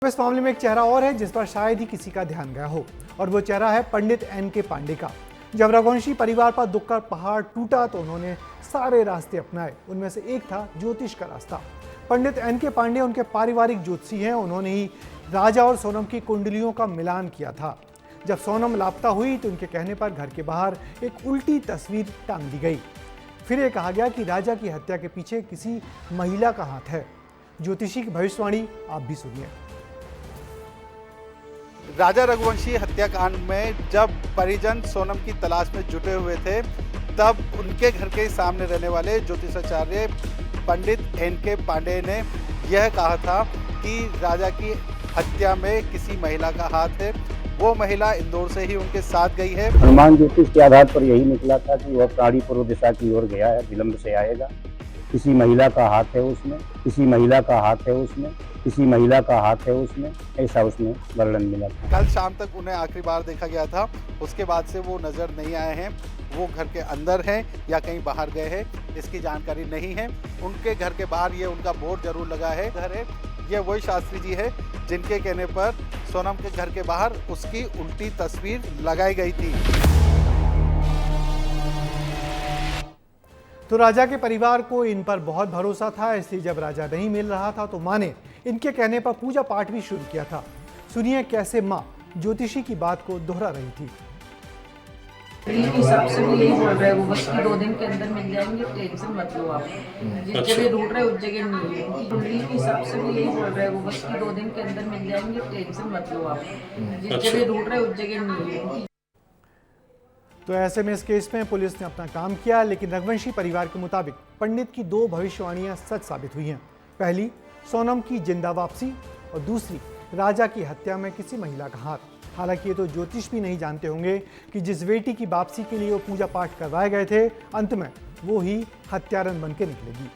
इस मामले में एक चेहरा और है जिस पर शायद ही किसी का ध्यान गया हो, और वो चेहरा है पंडित एन.के. पांडे का। जब रघुवंशी परिवार पर दुख का पहाड़ टूटा तो उन्होंने सारे रास्ते अपनाए। उनमें से एक था ज्योतिष का रास्ता। पंडित एन.के. पांडे उनके पारिवारिक ज्योतिषी हैं। उन्होंने ही राजा और सोनम की कुंडलियों का मिलान किया था। जब सोनम लापता हुई तो उनके कहने पर घर के बाहर एक उल्टी तस्वीर टांग दी गई। फिर ये कहा गया कि राजा की हत्या के पीछे किसी महिला का हाथ है। ज्योतिषी की भविष्यवाणी आप भी सुनिए। राजा रघुवंशी हत्याकांड में जब परिजन सोनम की तलाश में जुटे हुए थे, तब उनके घर के सामने रहने वाले ज्योतिषाचार्य पंडित एन.के. पांडे ने यह कहा था कि राजा की हत्या में किसी महिला का हाथ है। वो महिला इंदौर से ही उनके साथ गई है। हनुमान ज्योतिष के आधार पर यही निकला था कि वह प्राणी पूर्व दिशा की ओर गया है, विलंब से आएगा। किसी महिला का हाथ है उसमें, किसी महिला का हाथ है उसमें, किसी महिला का हाथ है उसमें, ऐसा उसमें वर्णन मिला था। कल शाम तक उन्हें आखिरी बार देखा गया था। उसके बाद से वो नजर नहीं आए हैं। वो घर के अंदर हैं या कहीं बाहर गए हैं, इसकी जानकारी नहीं है। उनके घर के बाहर ये उनका बोर्ड जरूर लगा है। घर है, ये वही शास्त्री जी है जिनके कहने पर सोनम के घर के बाहर उसकी उल्टी तस्वीर लगाई गई थी। तो राजा के परिवार को इन पर बहुत भरोसा था, इसलिए जब राजा नहीं मिल रहा था तो मां ने इनके कहने पर पूजा पाठ भी शुरू किया था। सुनिए कैसे मां ज्योतिषी की बात को दोहरा रही थी। हिसाब से भी यही बोल रहे हैं, वो बस 2 दिन के अंदर मिल जाएंगे, टेंशन मत लो आप। जिस जगह ढूंढ रहे उस जगह नहीं है। कुंडली के हिसाब से भी यही बोल रहे हैं, वो बस 2 दिन के अंदर मिल जाएंगे, टेंशन मत लो आप। जिस जगह ढूंढ रहे उस जगह नहीं है। तो ऐसे में इस केस में पुलिस ने अपना काम किया, लेकिन रघुवंशी परिवार के मुताबिक पंडित की 2 भविष्यवाणियां सच साबित हुई हैं। पहली, सोनम की जिंदा वापसी, और दूसरी, राजा की हत्या में किसी महिला का हाथ। हालांकि ये तो ज्योतिष भी नहीं जानते होंगे कि जिस बेटी की वापसी के लिए वो पूजा पाठ करवाए गए थे, अंत में वो ही हत्यारन बन के निकलेगी।